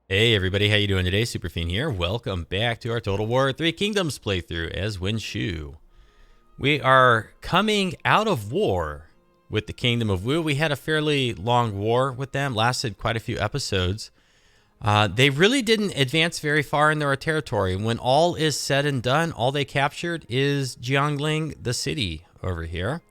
Hey everybody, how you doing today? Superfiend here. Welcome back to our Total War Three Kingdoms playthrough as Yuan Shu. We are coming out of war with the Kingdom of Wu. We had a fairly long war with them, lasted quite a few episodes. They really didn't advance very far in their territory. When all is said and done, all they captured is Jiangling, the city over here,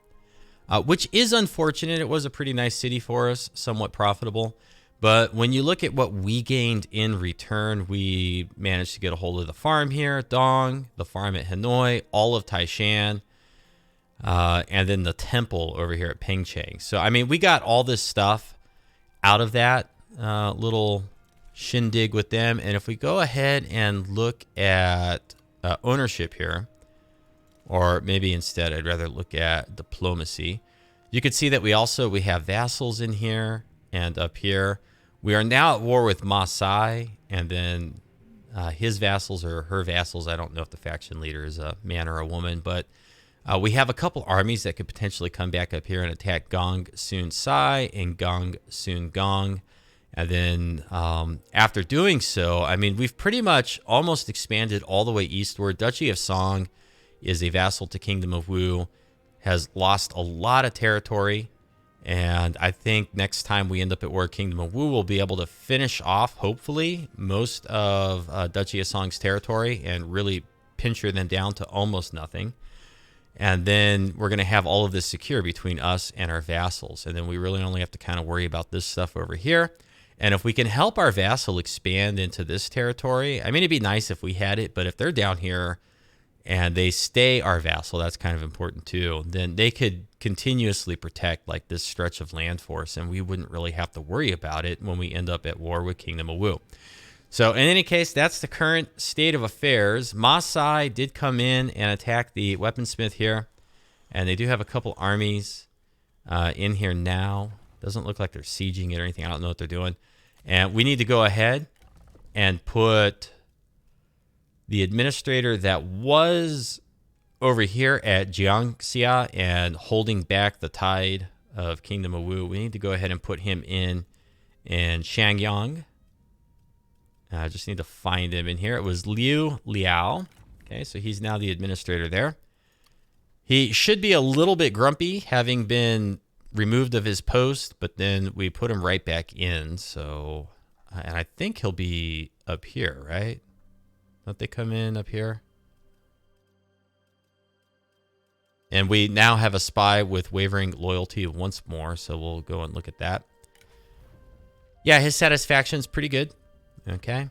which is unfortunate. It was a pretty nice city for us, somewhat profitable. But when you look at what we gained in return, we managed to get a hold of the farm here, Dong, the farm at Hanoi, all of Taishan, and then the temple over here at Pengcheng. So, I mean, we got all this stuff out of that little shindig with them. And if we go ahead and look at ownership here, or maybe instead I'd rather look at diplomacy, you can see that we have vassals in here and up here. We are now at war with Ma Sai, and then his vassals or her vassals. I don't know if the faction leader is a man or a woman, but we have a couple armies that could potentially come back up here and attack Gong Sun Sai and Gong Sun Gong. And then after doing so, I mean, we've pretty much almost expanded all the way eastward. Duchy of Song is a vassal to Kingdom of Wu, has lost a lot of territory. And I think next time we end up at war, Kingdom of Wu will be able to finish off, hopefully, most of Duchy of Song's territory and really pincher them down to almost nothing. And then we're going to have all of this secure between us and our vassals. And then we really only have to kind of worry about this stuff over here. And if we can help our vassal expand into this territory, I mean, it'd be nice if we had it, but if they're down here and they stay our vassal, that's kind of important too, then they could continuously protect like this stretch of land for us, and we wouldn't really have to worry about it when we end up at war with Kingdom of Wu. So in any case, that's the current state of affairs. Ma Sai did come in and attack the weaponsmith here, and they do have a couple armies in here now. Doesn't look like they're sieging it or anything. I don't know what they're doing. And we need to go ahead and put the administrator that was over here at Jiangxia and holding back the tide of Kingdom of Wu, we need to go ahead and put him in Shangyang. I just need to find him in here. It was Liu Liao. Okay, so he's now the administrator there. He should be a little bit grumpy, having been removed of his post, but then we put him right back in. So, and I think he'll be up here, right? Don't they come in up here? And we now have a spy with wavering loyalty once more, so we'll go and look at that. Yeah, his satisfaction's pretty good. Okay.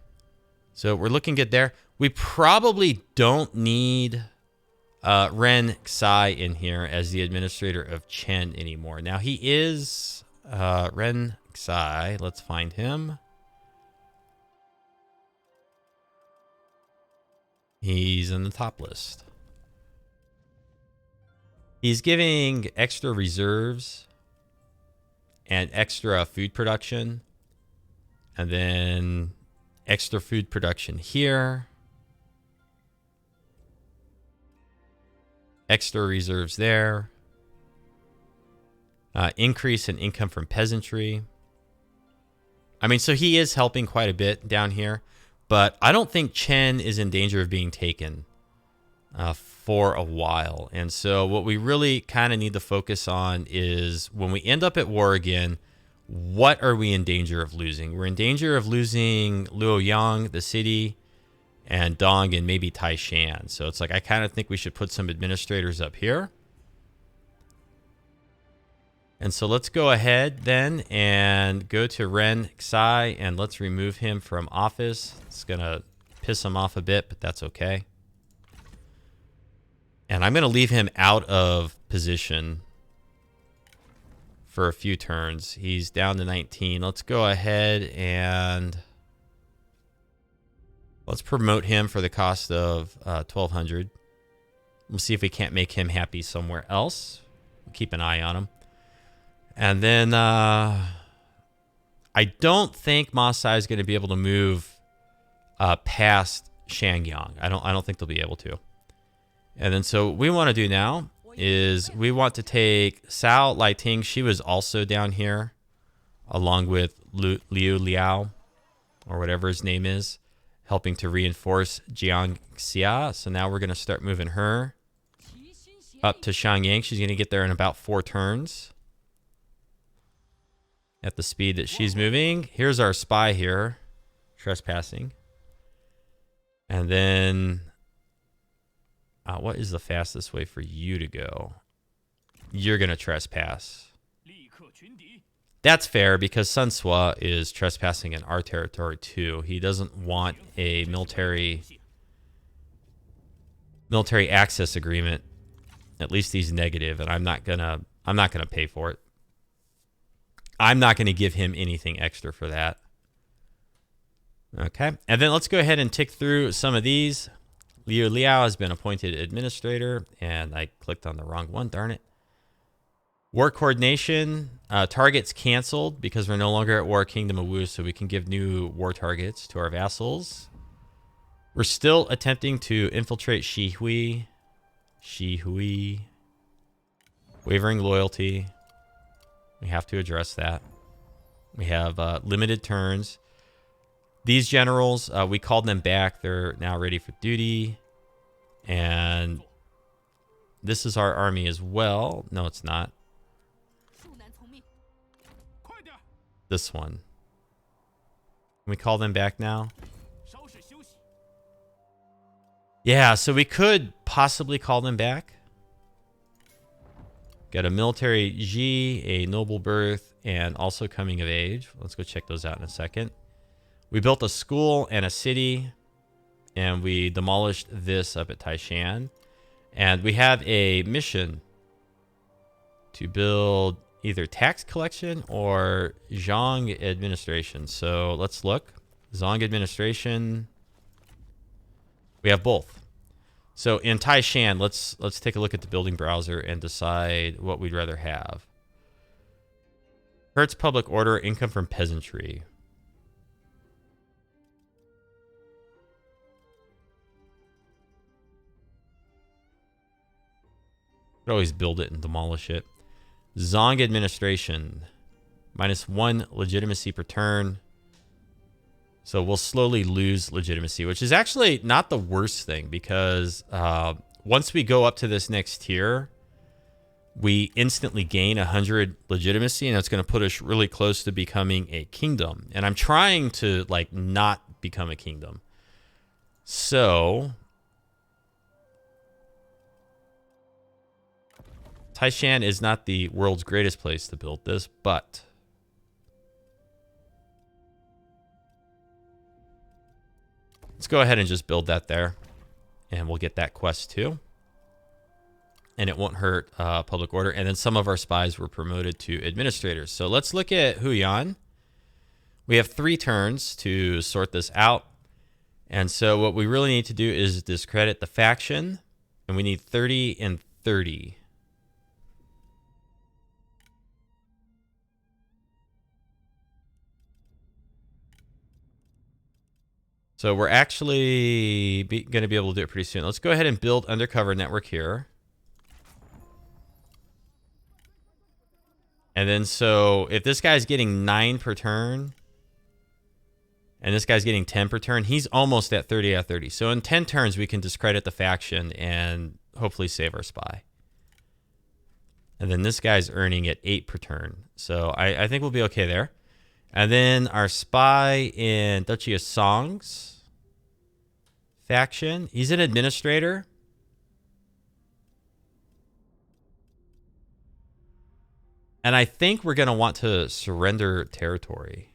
So we're looking good there. We probably don't need Ren Xai in here as the administrator of Chen anymore. Now he is Ren Xai. Let's find him. He's in the top list. He's giving extra reserves and extra food production. And then extra food production here. Extra reserves there. Increase in income from peasantry. I mean, so he is helping quite a bit down here. But I don't think Chen is in danger of being taken for a while. And so what we really kind of need to focus on is when we end up at war again, what are we in danger of losing? We're in danger of losing Luoyang, the city, and Dong, and maybe Taishan. So it's like I kind of think we should put some administrators up here. And so let's go ahead then and go to Ren Xai and let's remove him from office. It's going to piss him off a bit, but that's okay. And I'm going to leave him out of position for a few turns. He's down to 19. Let's go ahead and let's promote him for the cost of 1,200. We'll see if we can't make him happy somewhere else. Keep an eye on him. And then I don't think Ma Sai is going to be able to move past Shangyang. I don't think they'll be able to. And then so what we want to do now is we want to take Cao Liting. She was also down here along with Liu Liao. or whatever his name is, helping to reinforce Jiangxia. So now we're going to start moving her up to Xiangyang. She's going to get there in about 4 turns at the speed that she's moving. Here's our spy here, trespassing. And then, what is the fastest way for you to go? You're going to trespass. That's fair because Sun Sua is trespassing in our territory too. He doesn't want a military access agreement. At least he's negative, and I'm not gonna pay for it. I'm not gonna give him anything extra for that. Okay, and then let's go ahead and tick through some of these. Liu Liao has been appointed administrator, and I clicked on the wrong one, darn it. War coordination, targets canceled because we're no longer at war Kingdom of Wu, so we can give new war targets to our vassals. We're still attempting to infiltrate Shihui. Wavering loyalty. We have to address that. We have limited turns. These generals, we called them back. They're now ready for duty. And this is our army as well. No, it's not. This one. Can we call them back now? Yeah, so we could possibly call them back. Got a military G, a noble birth, and also coming of age. Let's go check those out in a second. We built a school and a city, and we demolished this up at Taishan. And we have a mission to build either tax collection or Zhang administration. So let's look. Zhang administration. We have both. So in Taishan, let's take a look at the building browser and decide what we'd rather have. Hurts public order, income from peasantry. Could always build it and demolish it. Zong administration. -1 legitimacy per turn. So we'll slowly lose legitimacy, which is actually not the worst thing because once we go up to this next tier, we instantly gain 100 legitimacy, and it's going to put us really close to becoming a kingdom. And I'm trying to like not become a kingdom. So Taishan is not the world's greatest place to build this, but let's go ahead and just build that there, and we'll get that quest too. And it won't hurt public order. And then some of our spies were promoted to administrators. So let's look at Huyan. We have 3 turns to sort this out. And so what we really need to do is discredit the faction. And we need 30 and 30. So we're actually going to be able to do it pretty soon. Let's go ahead and build undercover network here. And then so if this guy's getting 9 per turn, and this guy's getting 10 per turn, he's almost at 30 out of 30. So in 10 turns, we can discredit the faction and hopefully save our spy. And then this guy's earning at 8 per turn. So I think we'll be okay there. And then our spy in Duchy of Song's faction, he's an administrator. And I think we're going to want to surrender territory.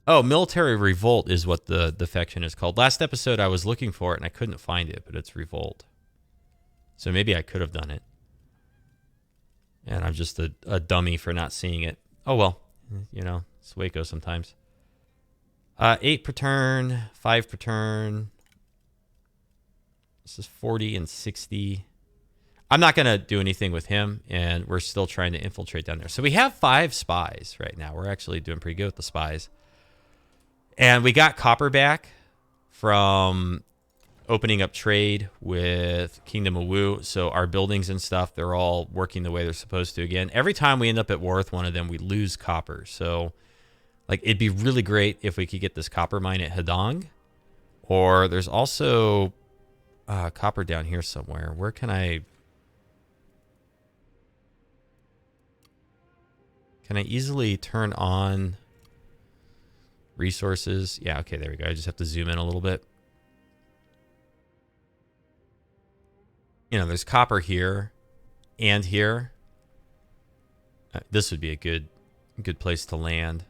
Oh, military revolt is what the faction is called. Last episode I was looking for it and I couldn't find it, but it's revolt. So maybe I could have done it. And I'm just a dummy for not seeing it. Oh, well, you know, it's the way it goes sometimes. 8 per turn, 5 per turn. This is 40 and 60. I'm not going to do anything with him, and we're still trying to infiltrate down there. So we have 5 spies right now. We're actually doing pretty good with the spies. And we got copper back from opening up trade with Kingdom of Wu. So our buildings and stuff, they're all working the way they're supposed to again. Every time we end up at war with one of them, we lose copper. So like it'd be really great if we could get this copper mine at Hedong. Or there's also copper down here somewhere. Where can I easily turn on resources? Yeah, okay, there we go. I just have to zoom in a little bit. You know, there's copper here and here. This would be a good place to land.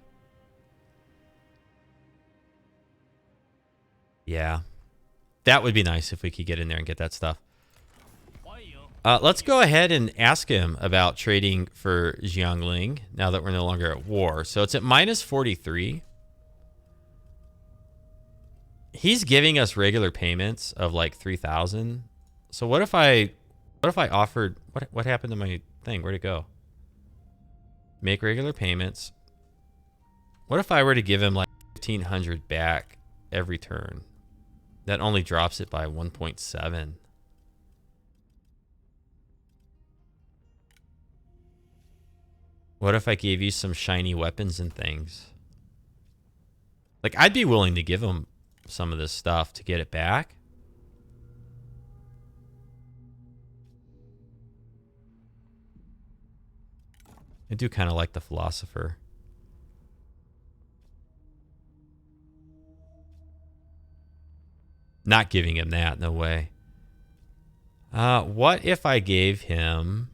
Yeah. That would be nice if we could get in there and get that stuff. Let's go ahead and ask him about trading for Jiangling now that we're no longer at war. So it's at minus 43. He's giving us regular payments of like 3,000. So what if I offered, what happened to my thing? Where'd it go? Make regular payments. What if I were to give him like 1,500 back every turn? That only drops it by 1.7. What if I gave you some shiny weapons and things? Like, I'd be willing to give him some of this stuff to get it back. I do kind of like the philosopher. Not giving him that, no way. What if I gave him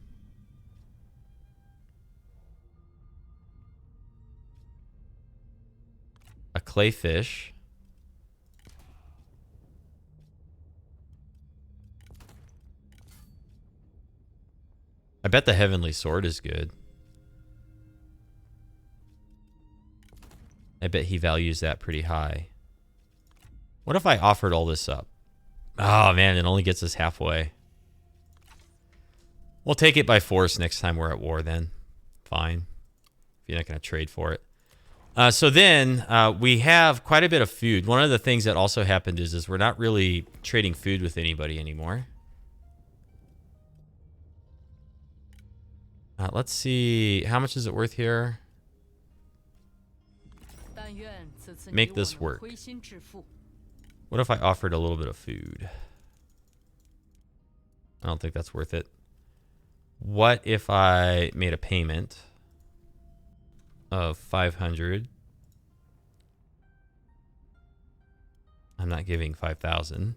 a clayfish? I bet the heavenly sword is good. I bet he values that pretty high. What if I offered all this up? Oh, man, it only gets us halfway. We'll take it by force next time we're at war then. Fine. If you're not going to trade for it. So then we have quite a bit of food. One of the things that also happened is we're not really trading food with anybody anymore. Let's see. How much is it worth here? Make this work. What if I offered a little bit of food? I don't think that's worth it. What if I made a payment of 500? I'm not giving 5,000.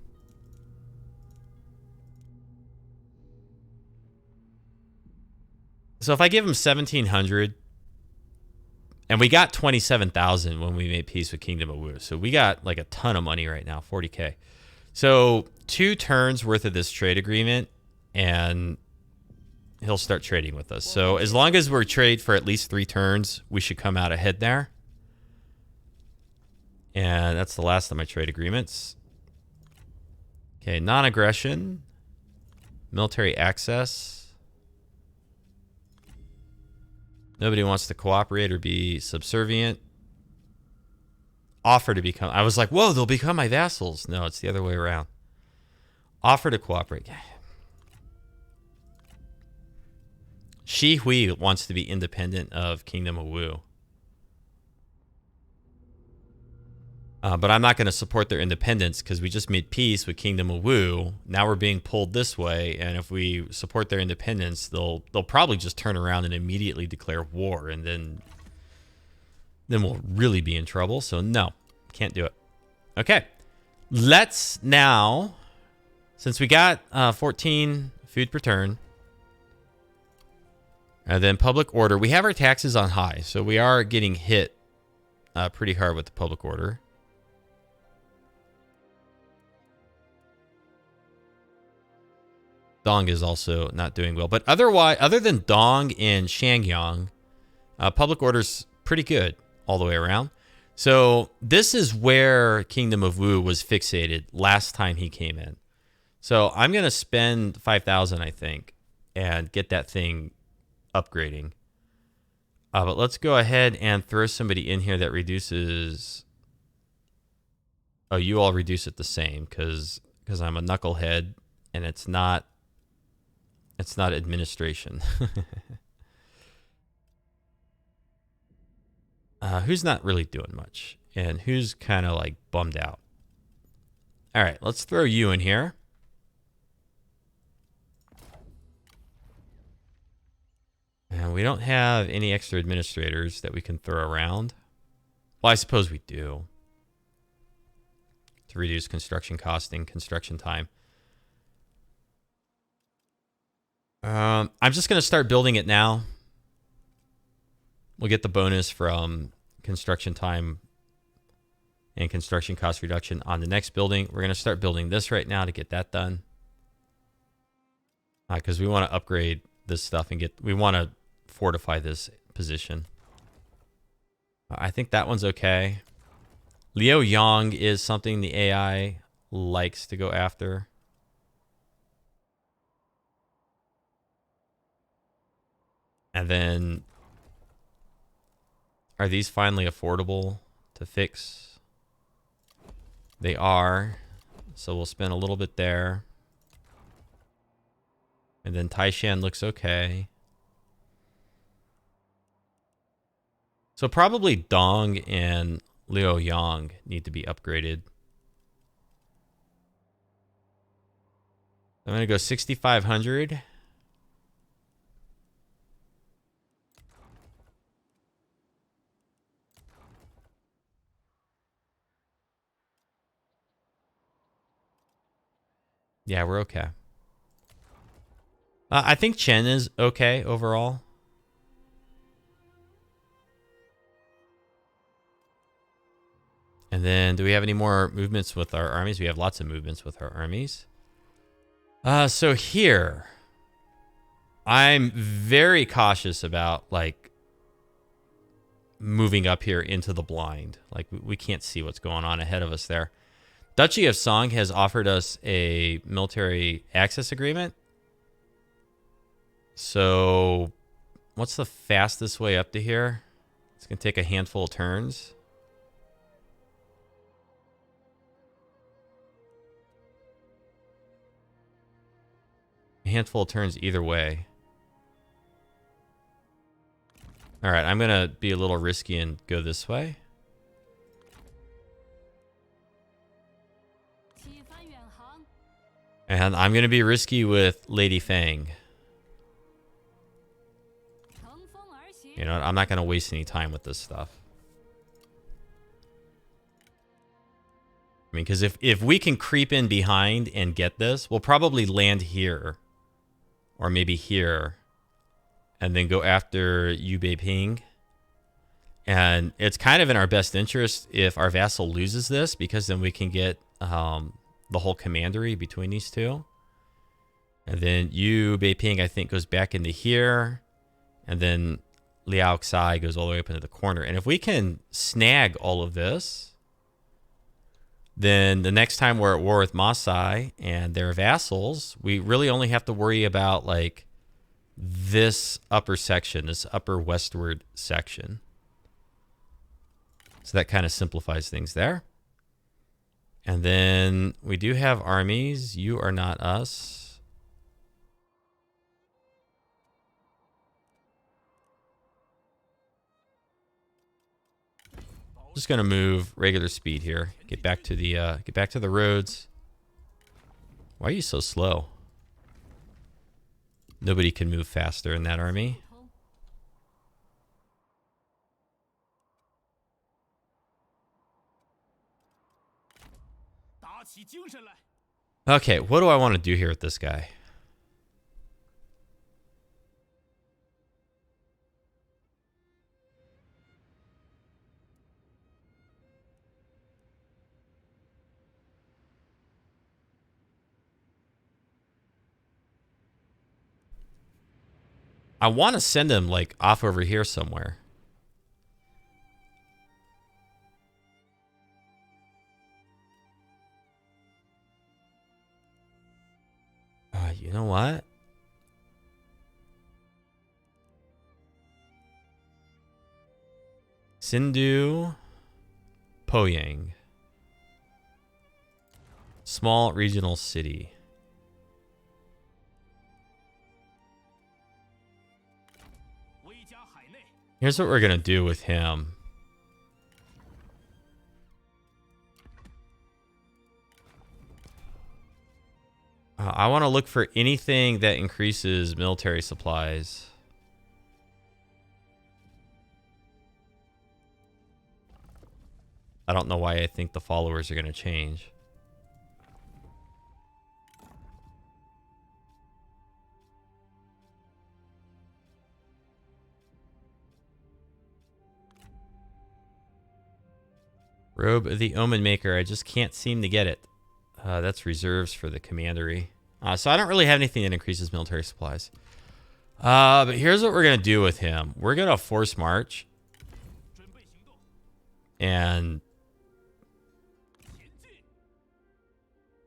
So if I give him 1,700, and we got 27,000 when we made peace with Kingdom of Wu. So we got like a ton of money right now, 40K. So 2 turns worth of this trade agreement, and he'll start trading with us. So as long as we're trade for at least 3 turns, we should come out ahead there. And that's the last of my trade agreements. Okay, non-aggression, military access. Nobody wants to cooperate or be subservient. Offer to become... I was like, whoa, they'll become my vassals. No, it's the other way around. Offer to cooperate. Shi Hui wants to be independent of Kingdom of Wu. But I'm not going to support their independence because we just made peace with Kingdom of Wu. Now we're being pulled this way, and if we support their independence, they'll probably just turn around and immediately declare war, and then we'll really be in trouble. So no, can't do it. Okay, let's now, since we got 14 food per turn, and then public order, we have our taxes on high, so we are getting hit pretty hard with the public order. Dong is also not doing well. But otherwise, other than Dong and Shangyang, public order's pretty good all the way around. So this is where Kingdom of Wu was fixated last time he came in. So I'm going to spend 5,000, I think, and get that thing upgrading. But let's go ahead and throw somebody in here that reduces... Oh, you all reduce it the same, because because I'm a knucklehead and it's not administration. Who's not really doing much and who's kind of like bummed out. All right, let's throw you in here. And we don't have any extra administrators that we can throw around. Well, I suppose we do. To reduce construction costing, construction time. I'm just going to start building it now. We'll get the bonus from construction time and construction cost reduction on the next building. We're going to start building this right now to get that done. Because we want to upgrade this stuff and we want to fortify this position. I think that one's okay. Liu Yang is something the AI likes to go after. And then, are these finally affordable to fix? They are. So we'll spend a little bit there. And then Taishan looks okay. So probably Dong and Liu Yang need to be upgraded. I'm going to go 6,500. Yeah, we're okay. I think Chen is okay overall. And then, do we have any more movements with our armies? We have lots of movements with our armies. So here, I'm very cautious about, like, moving up here into the blind. Like, we can't see what's going on ahead of us there. Duchy of Song has offered us a military access agreement. So, what's the fastest way up to here? It's going to take a handful of turns. A handful of turns either way. All right, I'm going to be a little risky and go this way. And I'm going to be risky with Lady Fang. You know, I'm not going to waste any time with this stuff. I mean, because if we can creep in behind and get this, we'll probably land here. Or maybe here. And then go after Yu Beiping. And it's kind of in our best interest if our vassal loses this, because then we can get the whole commandery between these two. And then Yu Beiping, I think, goes back into here. And then Liao Xai goes all the way up into the corner. And if we can snag all of this, then the next time we're at war with Masai and their vassals, we really only have to worry about, like, this upper section, this upper westward section. So that kind of simplifies things there. And then we do have armies. You are not us. Just gonna move regular speed here. Get back to the roads. Why are you so slow? Nobody can move faster in that army. Okay, what do I want to do here with this guy? I want to send him, like, off over here somewhere. You know what? Sindhu, Poyang. Small regional city. Here's what we're going to do with him. I want to look for anything that increases military supplies. I don't know why I think the followers are going to change. Robe of the Omen Maker. I just can't seem to get it. That's reserves for the commandery. So I don't really have anything that increases military supplies. But here's what we're going to do with him. We're going to force march. And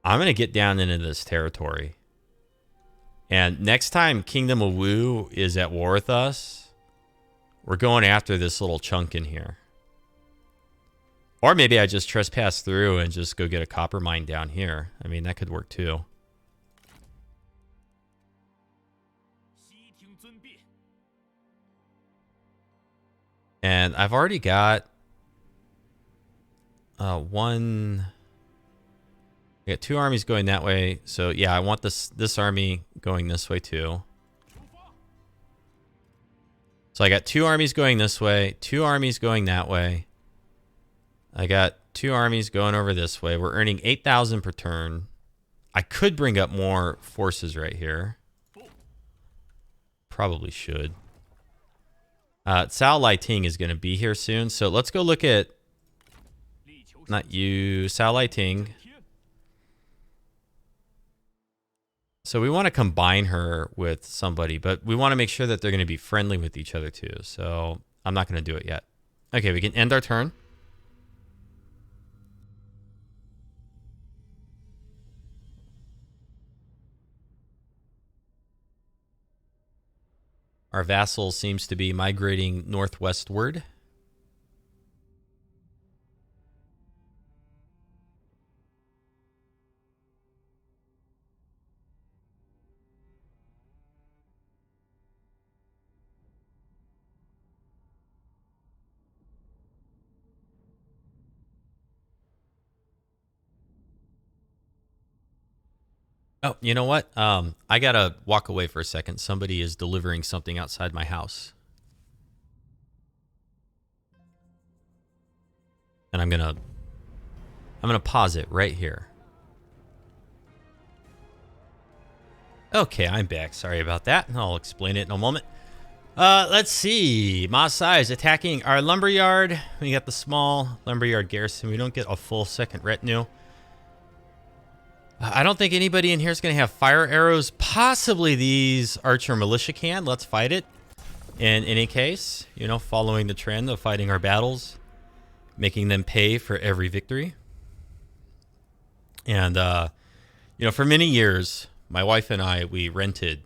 I'm going to get down into this territory. And next time Kingdom of Wu is at war with us, we're going after this little chunk in here. Or maybe I just trespass through and just go get a copper mine down here. I mean, that could work too. And I've already got one. I got 2 armies going that way. So yeah, I want this army going this way too. So I got 2 armies going this way, 2 armies going that way. I got 2 armies going over this way. We're earning 8,000 per turn. I could bring up more forces right here. Probably should. Cao Lai Ting is going to be here soon. So let's go look at... Not you, Cao Lai Ting. So we want to combine her with somebody, but we want to make sure that they're going to be friendly with each other too. So I'm not going to do it yet. Okay, we can end our turn. Our vassal seems to be migrating northwestward. Oh, you know what? I gotta walk away for a second. Somebody is delivering something outside my house. And I'm gonna pause it right here. Okay, I'm back. Sorry about that. I'll explain it in a moment. Let's see. Masai is attacking our lumberyard. We got the small lumberyard garrison. We don't get a full second retinue. I don't think anybody in here is going to have fire arrows. Possibly these archer militia can. Let's fight it. In any case, you know, following the trend of fighting our battles, making them pay for every victory. And, you know, for many years, my wife and I, we rented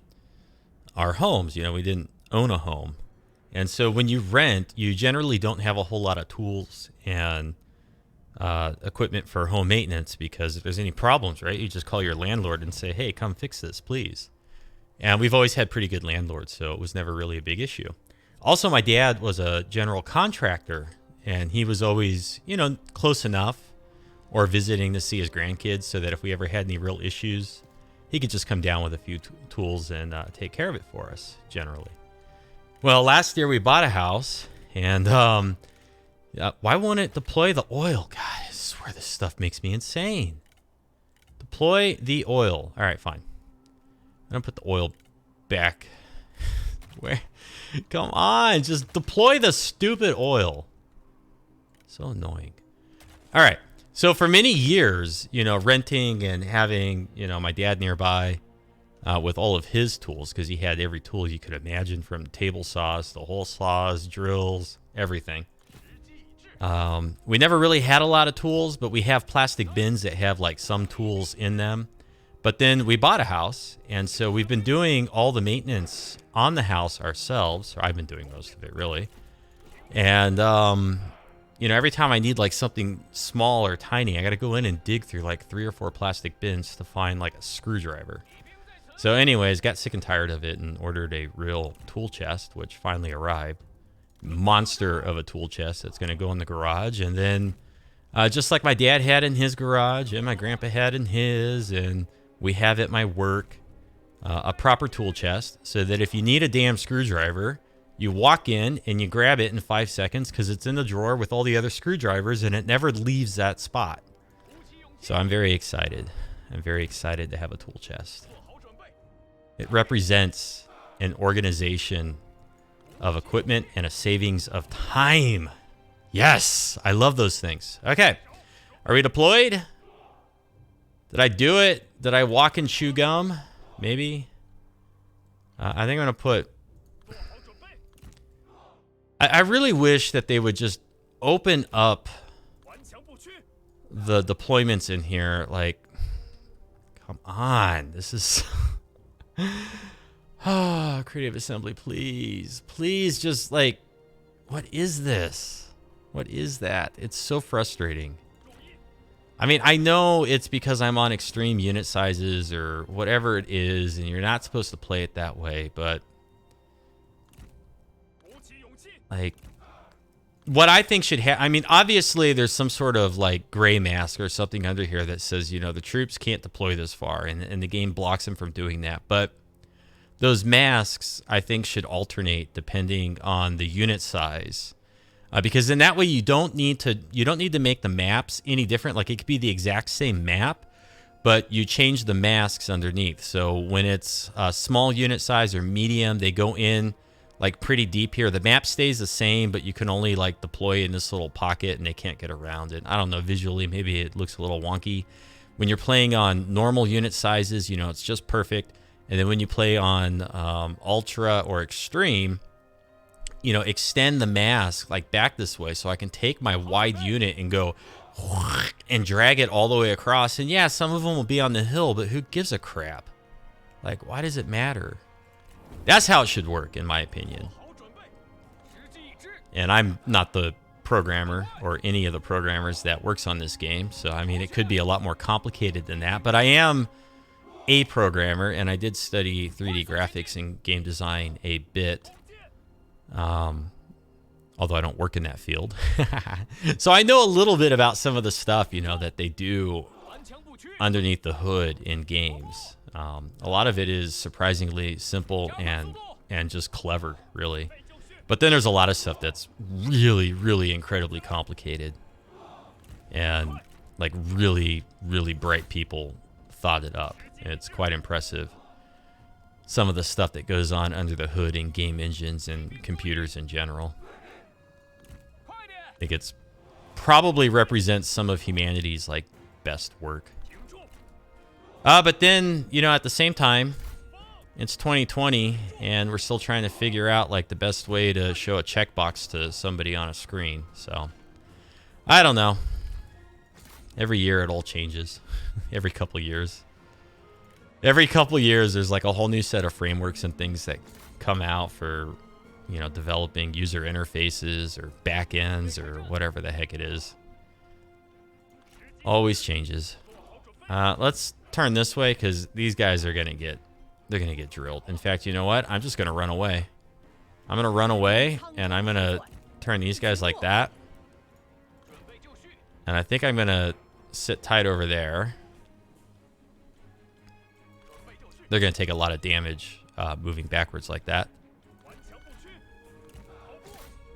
our homes. You know, we didn't own a home. And so when you rent, you generally don't have a whole lot of tools and equipment for home maintenance, because if there's any problems, right, you just call your landlord and say, hey, come fix this, please. And we've always had pretty good landlords, so it was never really a big issue. Also, my dad was a general contractor, and he was always, you know, close enough or visiting to see his grandkids so that if we ever had any real issues, he could just come down with a few tools and take care of it for us, generally. Well, last year we bought a house, and why won't it deploy the oil? God, I swear this stuff makes me insane. Deploy the oil. All right, fine. I'm going to put the oil back. Where? Come on, just deploy the stupid oil. So annoying. All right. So for many years, you know, renting and having, you know, my dad nearby with all of his tools, because he had every tool you could imagine, from table saws, the hole saws, drills, everything. We never really had a lot of tools, but we have plastic bins that have like some tools in them. But then we bought a house, and so we've been doing all the maintenance on the house ourselves. Or I've been doing most of it, really. And, you know, every time I need like something small or tiny, I got to go in and dig through like 3 or 4 plastic bins to find like a screwdriver. So anyways, got sick and tired of it and ordered a real tool chest, which finally arrived. Monster of a tool chest that's going to go in the garage. And then just like my dad had in his garage and my grandpa had in his, and we have at my work, a proper tool chest so that if you need a damn screwdriver, you walk in and you grab it in 5 seconds because it's in the drawer with all the other screwdrivers and it never leaves that spot. So I'm very excited. I'm very excited to have a tool chest. It represents an organization of equipment and a savings of time. Yes, I love those things. Okay, are we deployed? Did I do it? Did I walk and chew gum? Maybe. I think I'm gonna put... I really wish that they would just open up the deployments in here. Like, come on, this is... Ah, Creative Assembly, please. Please just, like, what is this? What is that? It's so frustrating. I mean, I know it's because I'm on extreme unit sizes or whatever it is, and you're not supposed to play it that way, but... like, what I think should happen... I mean, obviously, there's some sort of, like, gray mask or something under here that says, you know, the troops can't deploy this far, and the game blocks them from doing that. But those masks, I think, should alternate depending on the unit size. Because in that way, you don't need to make the maps any different. Like, it could be the exact same map, but you change the masks underneath. So when it's a small unit size or medium, they go in like pretty deep here. The map stays the same, but you can only like deploy in this little pocket and they can't get around it. I don't know, visually, maybe it looks a little wonky. When you're playing on normal unit sizes, you know, it's just perfect. And then when you play on Ultra or Extreme, you know, extend the mask like back this way so I can take my wide unit and go and drag it all the way across. And yeah, some of them will be on the hill, but who gives a crap? Like, why does it matter? That's how it should work, in my opinion. And I'm not the programmer or any of the programmers that works on this game. So, I mean, it could be a lot more complicated than that. But I am a programmer, and I did study 3D graphics and game design a bit. Although I don't work in that field. So I know a little bit about some of the stuff, you know, that they do underneath the hood in games. A lot of it is surprisingly simple and just clever, really. But then there's a lot of stuff that's really, really incredibly complicated. And like really, really bright people thought it up. It's quite impressive. Some of the stuff that goes on under the hood in game engines and computers in general. I think it's probably represents some of humanity's like best work. But then, you know, at the same time, it's 2020 and we're still trying to figure out like the best way to show a checkbox to somebody on a screen. So I don't know. Every year it all changes. Every couple of years. Every couple of years, there's like a whole new set of frameworks and things that come out for, you know, developing user interfaces or backends or whatever the heck it is. Always changes. Let's turn this way because these guys are gonna get drilled. In fact, you know what? I'm just gonna run away. I'm gonna run away and I'm gonna turn these guys like that. And I think I'm gonna sit tight over there. They're going to take a lot of damage moving backwards like that.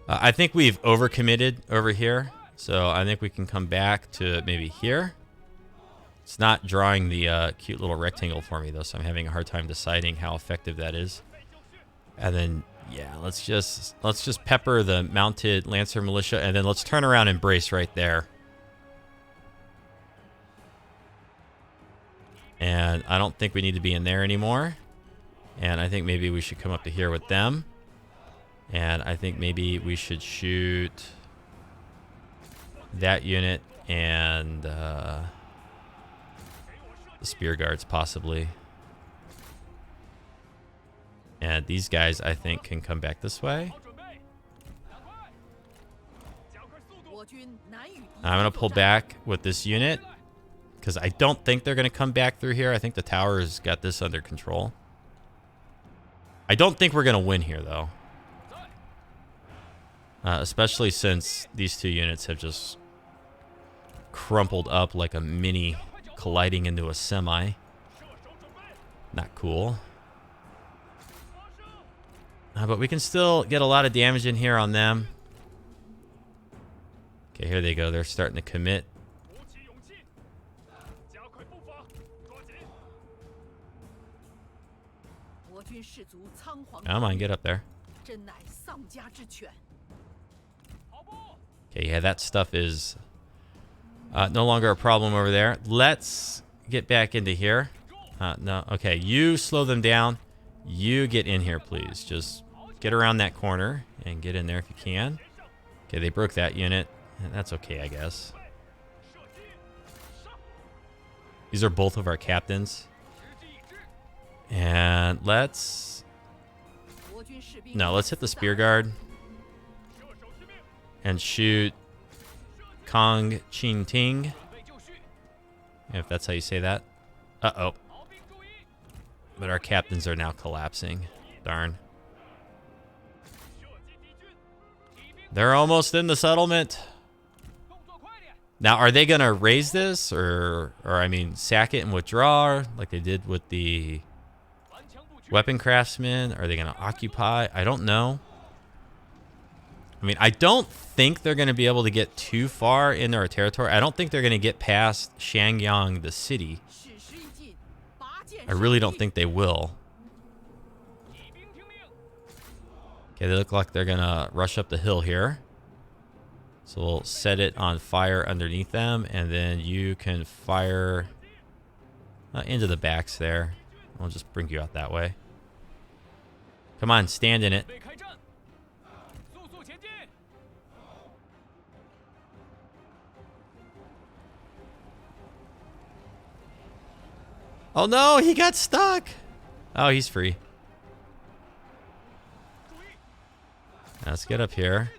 I think we've overcommitted over here. So I think we can come back to maybe here. It's not drawing the cute little rectangle for me, though, so I'm having a hard time deciding how effective that is. And then, yeah, let's just pepper the mounted Lancer militia, and then let's turn around and brace right there. And I don't think we need to be in there anymore. And I think maybe we should come up to here with them. And I think maybe we should shoot that unit and the spear guards possibly. And these guys, I think, can come back this way. I'm going to pull back with this unit because I don't think they're going to come back through here. I think the tower's got this under control. I don't think we're going to win here, though. Especially since these two units have just crumpled up like a mini colliding into a semi. Not cool. But we can still get a lot of damage in here on them. Okay, here they go. They're starting to commit. Come on, get up there. Okay, yeah, that stuff is no longer a problem over there. Let's get back into here. No, okay, you slow them down. You get in here, please. Just get around that corner and get in there if you can. Okay, they broke that unit. That's okay, I guess. These are both of our captains. And let's hit the spear guard and shoot Kong Chin Ting, if that's how you say that. Uh-oh. But our captains are now collapsing. Darn. They're almost in the settlement. Now, are they going to raise this or I mean, sack it and withdraw like they did with the weapon craftsmen? Are they going to occupy? I don't know. I mean, I don't think they're going to be able to get too far into our territory. I don't think they're going to get past Shangyang, the city. I really don't think they will. Okay, they look like they're going to rush up the hill here. So we'll set it on fire underneath them, and then you can fire into the backs there. I'll just bring you out that way. Come on, stand in it. Oh no, he got stuck. Oh, he's free. Let's get up here.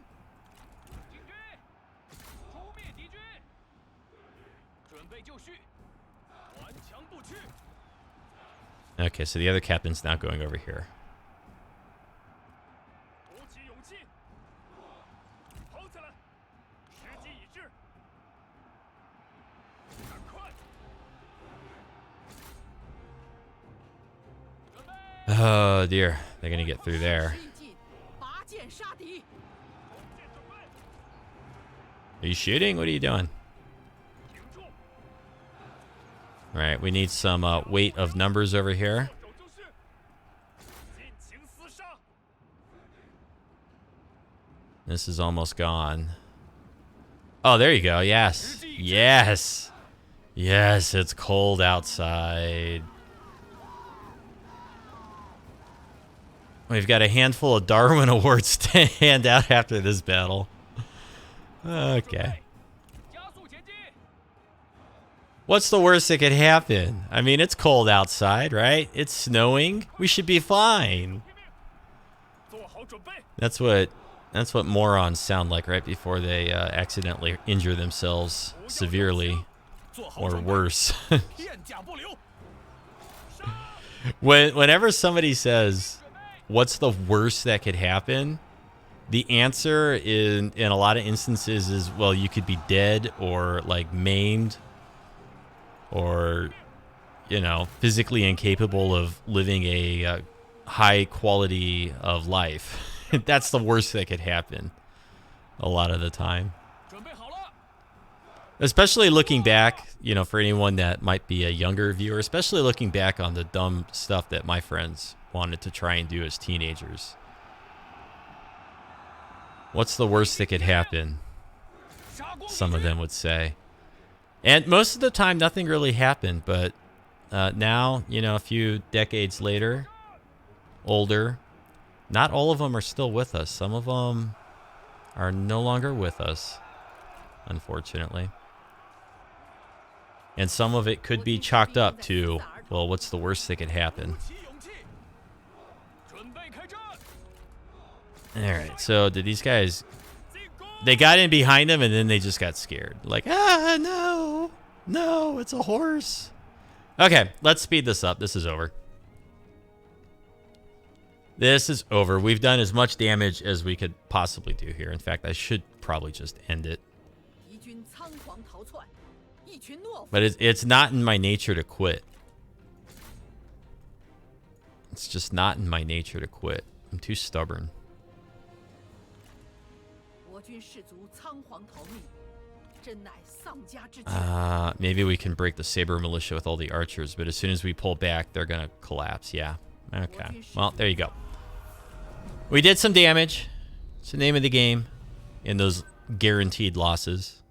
Okay, so the other captain's now going over here. Oh dear, they're gonna get through there. Are you shooting? What are you doing? All right, we need some weight of numbers over here. This is almost gone. Oh, there you go. Yes. Yes. Yes, it's cold outside. We've got a handful of Darwin Awards to hand out after this battle. Okay. What's the worst that could happen? I mean, it's cold outside, right? It's snowing. We should be fine. That's what morons sound like right before they accidentally injure themselves severely or worse. Whenever somebody says, what's the worst that could happen? The answer in a lot of instances is, well, you could be dead or like maimed or, you know, physically incapable of living a high quality of life. That's the worst that could happen a lot of the time. Especially looking back, you know, for anyone that might be a younger viewer, especially looking back on the dumb stuff that my friends wanted to try and do as teenagers. What's the worst that could happen? Some of them would say. And most of the time, nothing really happened. But now, you know, a few decades later, older, not all of them are still with us. Some of them are no longer with us, unfortunately. And some of it could be chalked up to, well, what's the worst that could happen? All right, so did these guys They got in behind him, and then they just got scared. Like, no. No, it's a horse. Okay, let's speed this up. This is over. This is over. We've done as much damage as we could possibly do here. In fact, I should probably just end it. But it's not in my nature to quit. It's just not in my nature to quit. I'm too stubborn. Maybe we can break the Saber Militia with all the archers, but as soon as we pull back, they're going to collapse. Yeah. Okay. Well, there you go. We did some damage. It's the name of the game in those guaranteed losses.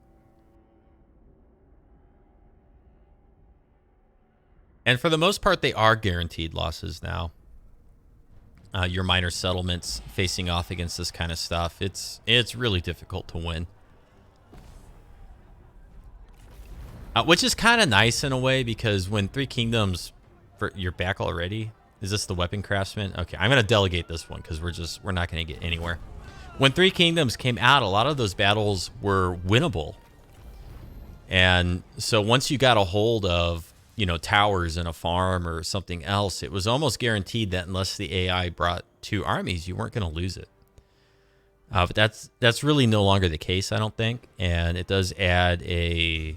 And for the most part, they are guaranteed losses now. Your minor settlements facing off against this kind of stuff, it's really difficult to win. Which is kind of nice in a way, because when Three Kingdoms, you're back already. Is this the weapon craftsman? Okay, I'm going to delegate this one because we're not going to get anywhere. When Three Kingdoms came out, a lot of those battles were winnable. And so once you got a hold of, towers in a farm or something else, it was almost guaranteed that unless the AI brought 2 armies, you weren't going to lose it. But that's really no longer the case, I don't think. And it does add a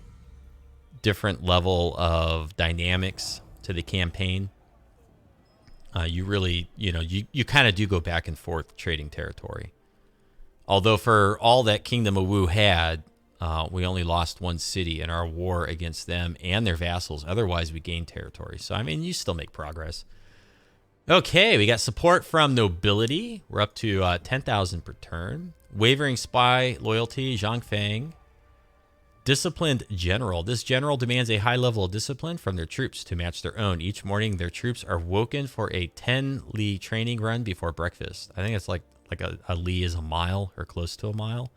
different level of dynamics to the campaign. You really, you kind of do go back and forth trading territory. Although for all that Kingdom of Wu had, we only lost 1 city in our war against them and their vassals. Otherwise, we gained territory. So, I mean, you still make progress. Okay, we got support from nobility. We're up to 10,000 per turn. Wavering spy loyalty, Zhang Feng. Disciplined general. This general demands a high level of discipline from their troops to match their own. Each morning, their troops are woken for a 10-li training run before breakfast. I think it's like a li is a mile or close to a mile.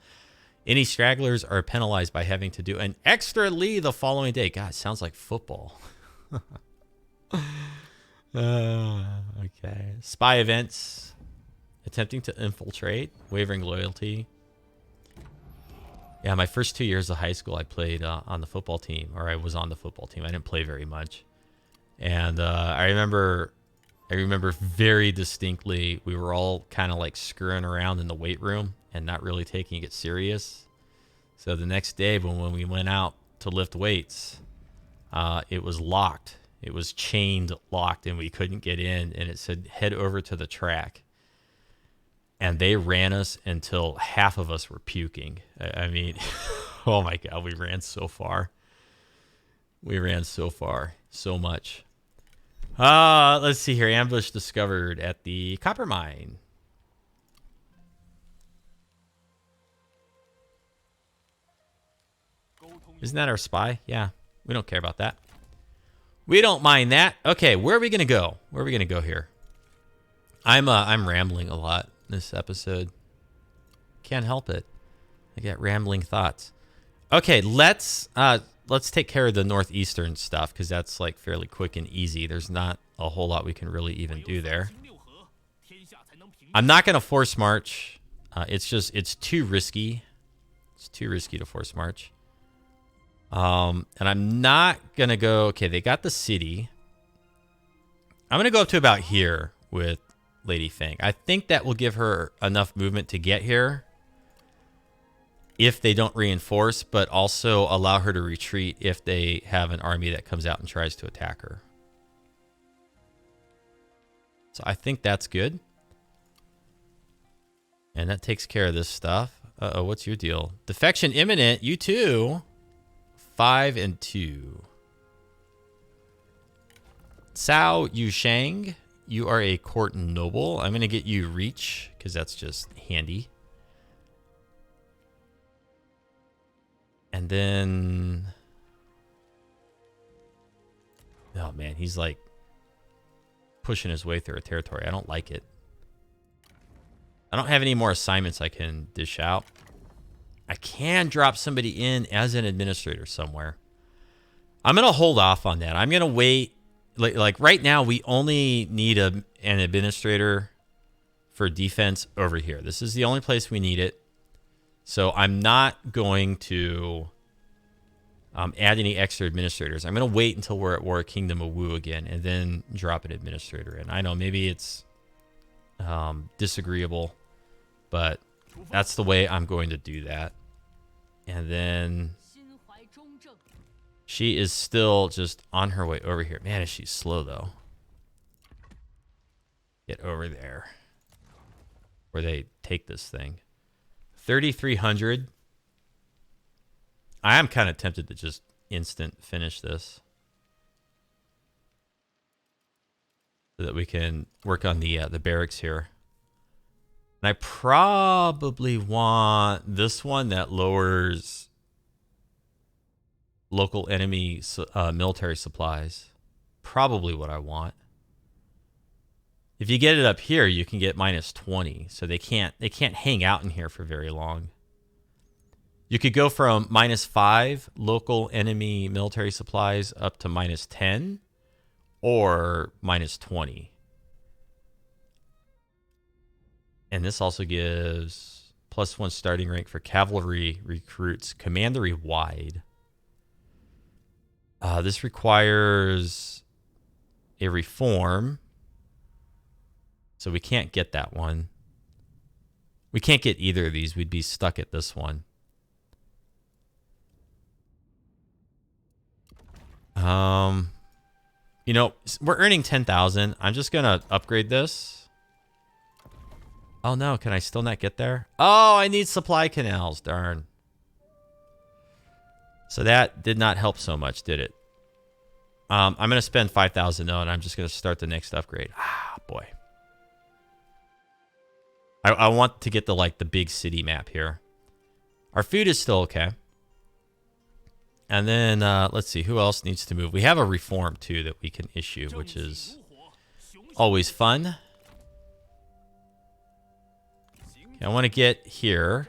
Any stragglers are penalized by having to do an extra li the following day. God, it sounds like football. Okay. Spy events. Attempting to infiltrate. Wavering loyalty. Yeah, my first 2 years of high school, I played on the football team, or I was on the football team. I didn't play very much. And I remember very distinctly, we were all kind of like screwing around in the weight room and not really taking it serious. So the next day when we went out to lift weights, it was locked. It was chained locked and we couldn't get in, and it said head over to the track. And they ran us until half of us were puking. I mean, oh my God, we ran so far. We ran so far, so much. Let's see here. Ambush discovered at the copper mine. Isn't that our spy? Yeah, we don't care about that. We don't mind that. Okay, where are we gonna go? Where are we gonna go here? I'm rambling a lot this episode. Can't help it. I get rambling thoughts. Okay, let's take care of the northeastern stuff because that's like fairly quick and easy. There's not a whole lot we can really even do there. I'm not gonna force march. It's too risky. It's too risky to force march. And I'm not gonna go. Okay, they got the city. I'm gonna go up to about here with Lady Feng. I think that will give her enough movement to get here if they don't reinforce, but also allow her to retreat if they have an army that comes out and tries to attack her. So I think that's good. And that takes care of this stuff. Uh-oh, what's your deal? Defection imminent. You too. 5 and 2. Cao Yushang, you are a court noble. I'm going to get you reach because that's just handy. And then... oh man, he's like pushing his way through a territory. I don't like it. I don't have any more assignments I can dish out. I can drop somebody in as an administrator somewhere. I'm going to hold off on that. I'm going to wait. Like right now, we only need an administrator for defense over here. This is the only place we need it. So I'm not going to add any extra administrators. I'm going to wait until we're at War Kingdom of Wu again and then drop an administrator in. I know maybe it's disagreeable, but that's the way I'm going to do that. And then she is still just on her way over here. Man, is she slow, though. Get over there where they take this thing. 3,300. I am kind of tempted to just instant finish this so that we can work on the barracks here. And I probably want this one that lowers local enemy military supplies. Probably what I want. If you get it up here, you can get -20, so they can't hang out in here for very long. You could go from -5 local enemy military supplies up to -10 or -20. And this also gives +1 starting rank for cavalry recruits, commandery wide. This requires a reform. So we can't get that one. We can't get either of these. We'd be stuck at this one. You know, we're earning 10,000. I'm just going to upgrade this. Oh, no. Can I still not get there? Oh, I need supply canals. Darn. So that did not help so much, did it? I'm going to spend 5,000 though, and I'm just going to start the next upgrade. Ah, boy. I want to get the big city map here. Our food is still okay. And then let's see who else needs to move. We have a reform too that we can issue, which is always fun. Okay, I want to get here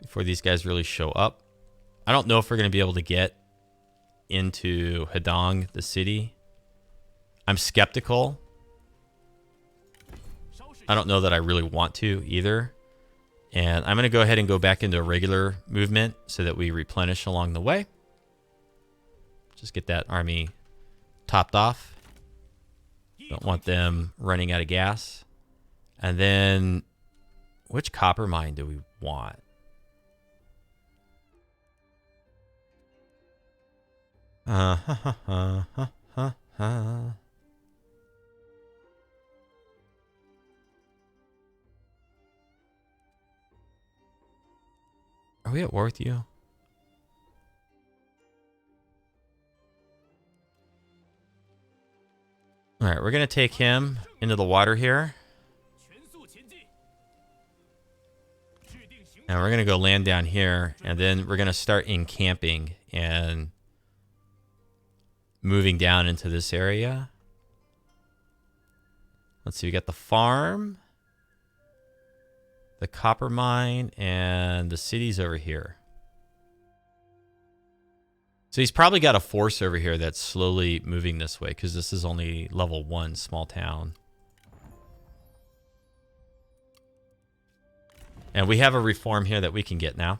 before these guys really show up. I don't know if we're going to be able to get into Hedong, the city. I'm skeptical. I don't know that I really want to either. And I'm going to go ahead and go back into a regular movement so that we replenish along the way. Just get that army topped off. Don't want them running out of gas. And then, which copper mine do we want? Are we at war with you? All right, we're going to take him into the water here. And we're going to go land down here. And then we're going to start encamping and moving down into this area. Let's see, we got the farm, the copper mine, and the city's over here. So he's probably got a force over here that's slowly moving this way because this is only level 1 small town. And we have a reform here that we can get now.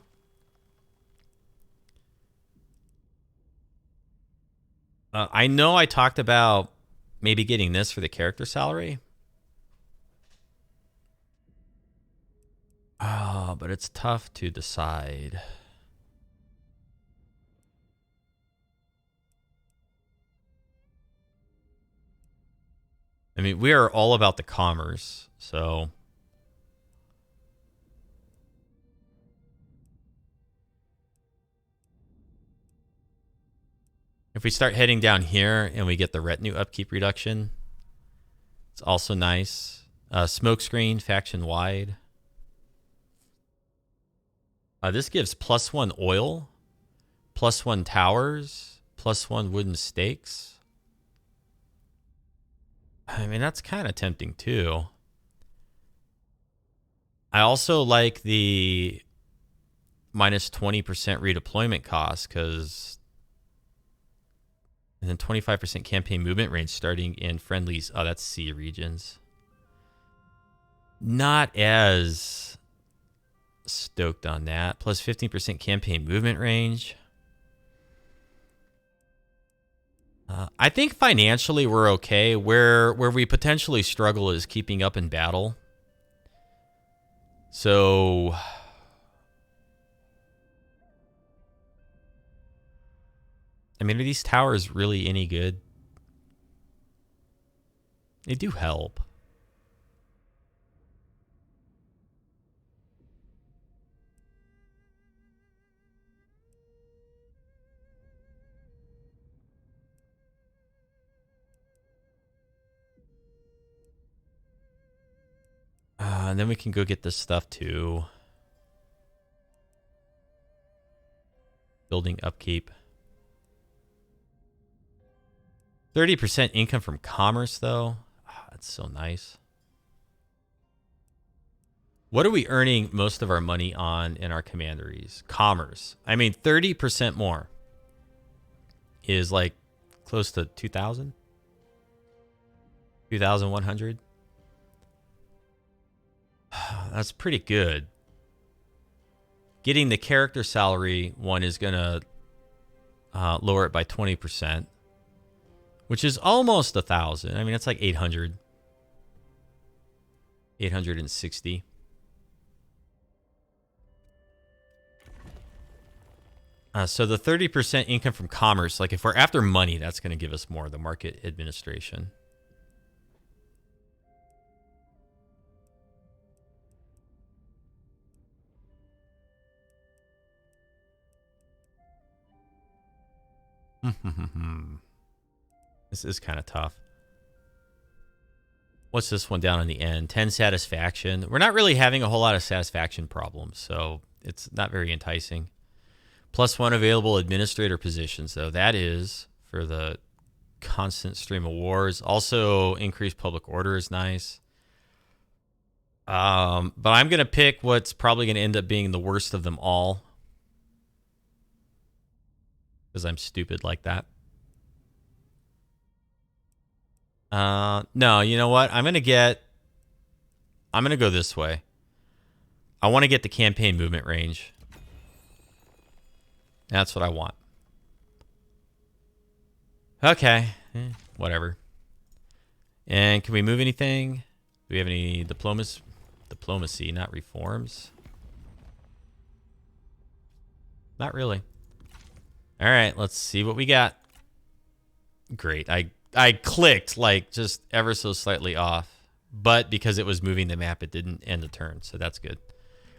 I know I talked about maybe getting this for the character salary. Oh, but it's tough to decide. I mean, we are all about the commerce, so... If we start heading down here and we get the retinue upkeep reduction, it's also nice. Smokescreen, faction wide. This gives +1 oil, +1 towers, +1 wooden stakes. I mean, that's kind of tempting too. I also like the -20% redeployment cost because... And then 25% campaign movement range starting in friendlies. Oh, that's sea regions. Not as stoked on that. Plus 15% campaign movement range. I think financially we're okay. Where we potentially struggle is keeping up in battle. So I mean, are these towers really any good? They do help. And then we can go get this stuff too. Building upkeep. 30% income from commerce, though. Oh, that's so nice. What are we earning most of our money on in our commanderies? Commerce. I mean, 30% more is like close to 2,000? 2,100? That's pretty good. Getting the character salary one is going to lower it by 20%, which is almost 1,000. I mean, it's like 800. 860. So the 30% income from commerce, like if we're after money, that's going to give us more, the market administration. This is kind of tough. What's this one down on the end? 10 satisfaction. We're not really having a whole lot of satisfaction problems, so it's not very enticing. +1 available administrator positions, though. That is for the constant stream of wars. Also, increased public order is nice. But I'm going to pick what's probably going to end up being the worst of them all, because I'm stupid like that. No, you know what? I'm going to go this way. I want to get the campaign movement range. That's what I want. Okay. Whatever. And can we move anything? Do we have any diplomacy, not reforms? Not really. All right, let's see what we got. Great. I clicked like just ever so slightly off, but because it was moving the map, it didn't end the turn, so that's good.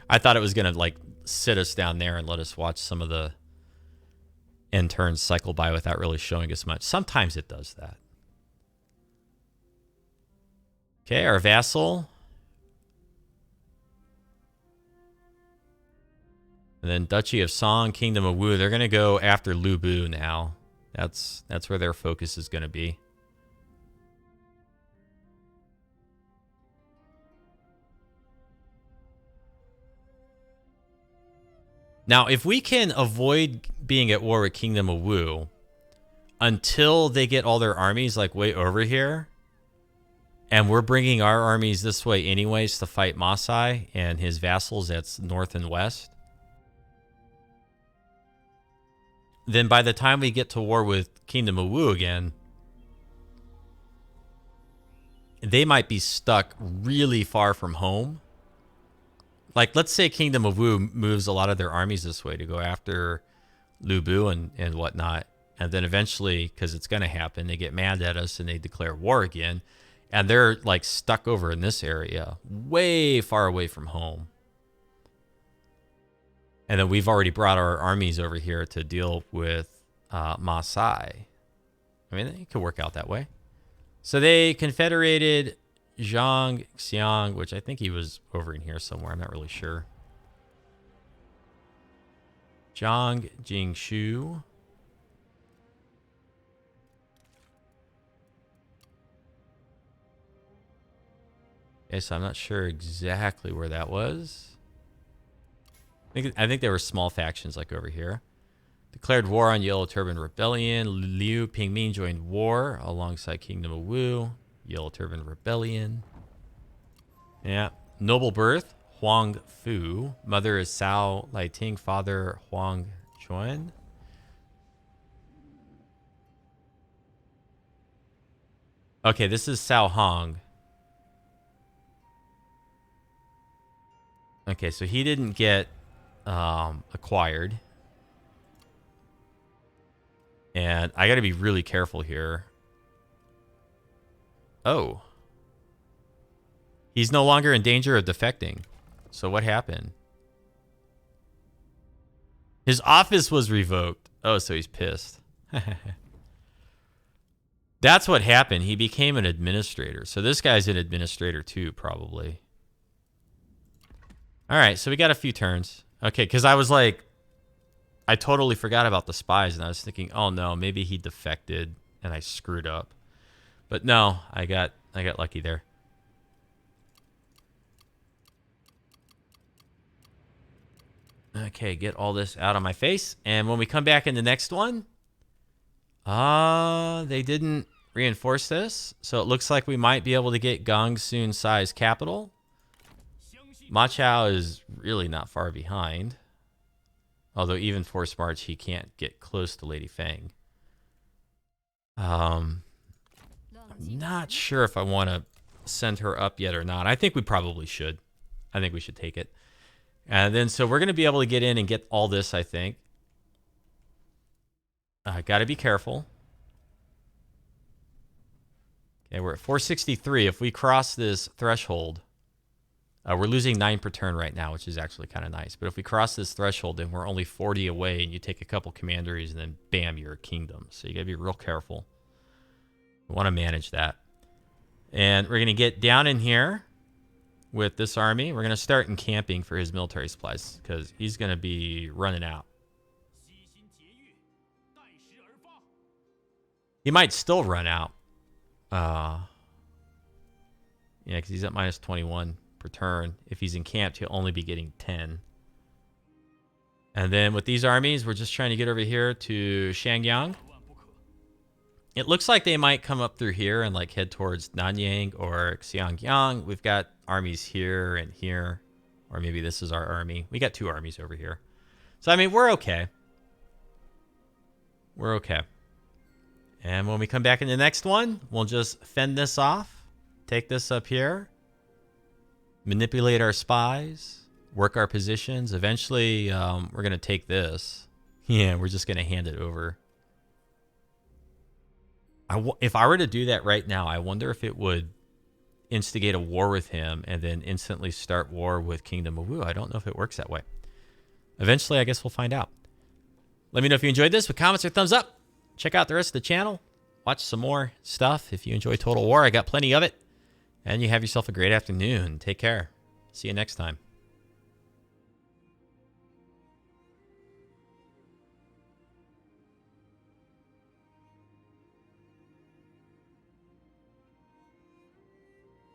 I thought it was going to like sit us down there and let us watch some of the end turns cycle by without really showing us much. Sometimes it does that. Okay, our vassal. And then Duchy of Song, Kingdom of Wu. They're going to go after Lu Bu now. That's where their focus is going to be. Now, if we can avoid being at war with Kingdom of Wu until they get all their armies like way over here, and we're bringing our armies this way anyways to fight Masai and his vassals that's north and west, then by the time we get to war with Kingdom of Wu again, they might be stuck really far from home. Like, let's say Kingdom of Wu moves a lot of their armies this way to go after Lu Bu and whatnot. And then eventually, because it's going to happen, they get mad at us and they declare war again. And they're, like, stuck over in this area, way far away from home. And then we've already brought our armies over here to deal with Masai. I mean, it could work out that way. So they confederated Zhang Xiang, which I think he was over in here somewhere. I'm not really sure. Zhang Jingshu. Okay, so I'm not sure exactly where that was. I think there were small factions like over here. Declared war on Yellow Turban Rebellion. Liu Pingming joined war alongside Kingdom of Wu. Yellow Turban Rebellion. Yeah. Noble Birth. Huang Fu. Mother is Cao Laiting. Father Huang Chuan. Okay, this is Cao Hong. Okay, so he didn't get acquired. And I got to be really careful here. Oh. He's no longer in danger of defecting. So what happened? His office was revoked. Oh, so he's pissed. That's what happened. He became an administrator. So this guy's an administrator too, probably. All right, so we got a few turns. Okay, because I was like, I totally forgot about the spies, and I was thinking, oh no, maybe he defected and I screwed up. But no, I got lucky there. Okay, get all this out of my face. And when we come back in the next one, they didn't reinforce this. So it looks like we might be able to get Gongsun size capital. Ma Chao is really not far behind. Although even force march, he can't get close to Lady Fang. I'm not sure if I want to send her up yet or not. I think we probably should. I think we should take it. And then, so we're going to be able to get in and get all this, I think. Got to be careful. Okay, we're at 463. If we cross this threshold, we're losing 9 per turn right now, which is actually kind of nice. But if we cross this threshold, then we're only 40 away, and you take a couple commanderies, and then bam, you're a kingdom. So you got to be real careful. We want to manage that. And we're going to get down in here with this army. We're going to start encamping for his military supplies because he's going to be running out. He might still run out. Yeah, because he's at minus 21 per turn. If he's encamped, he'll only be getting 10. And then with these armies, we're just trying to get over here to Shangyang. It looks like they might come up through here and like head towards Nanyang or Xiangyang. We've got armies here and here. Or maybe this is our army. We got 2 armies over here. So, I mean, we're okay. We're okay. And when we come back in the next one, we'll just fend this off. Take this up here. Manipulate our spies. Work our positions. Eventually, we're going to take this. Yeah, we're just going to hand it over. If I were to do that right now, I wonder if it would instigate a war with him and then instantly start war with Kingdom of Wu. I don't know if it works that way. Eventually, I guess we'll find out. Let me know if you enjoyed this with comments or thumbs up. Check out the rest of the channel. Watch some more stuff. If you enjoy Total War, I got plenty of it. And you have yourself a great afternoon. Take care. See you next time.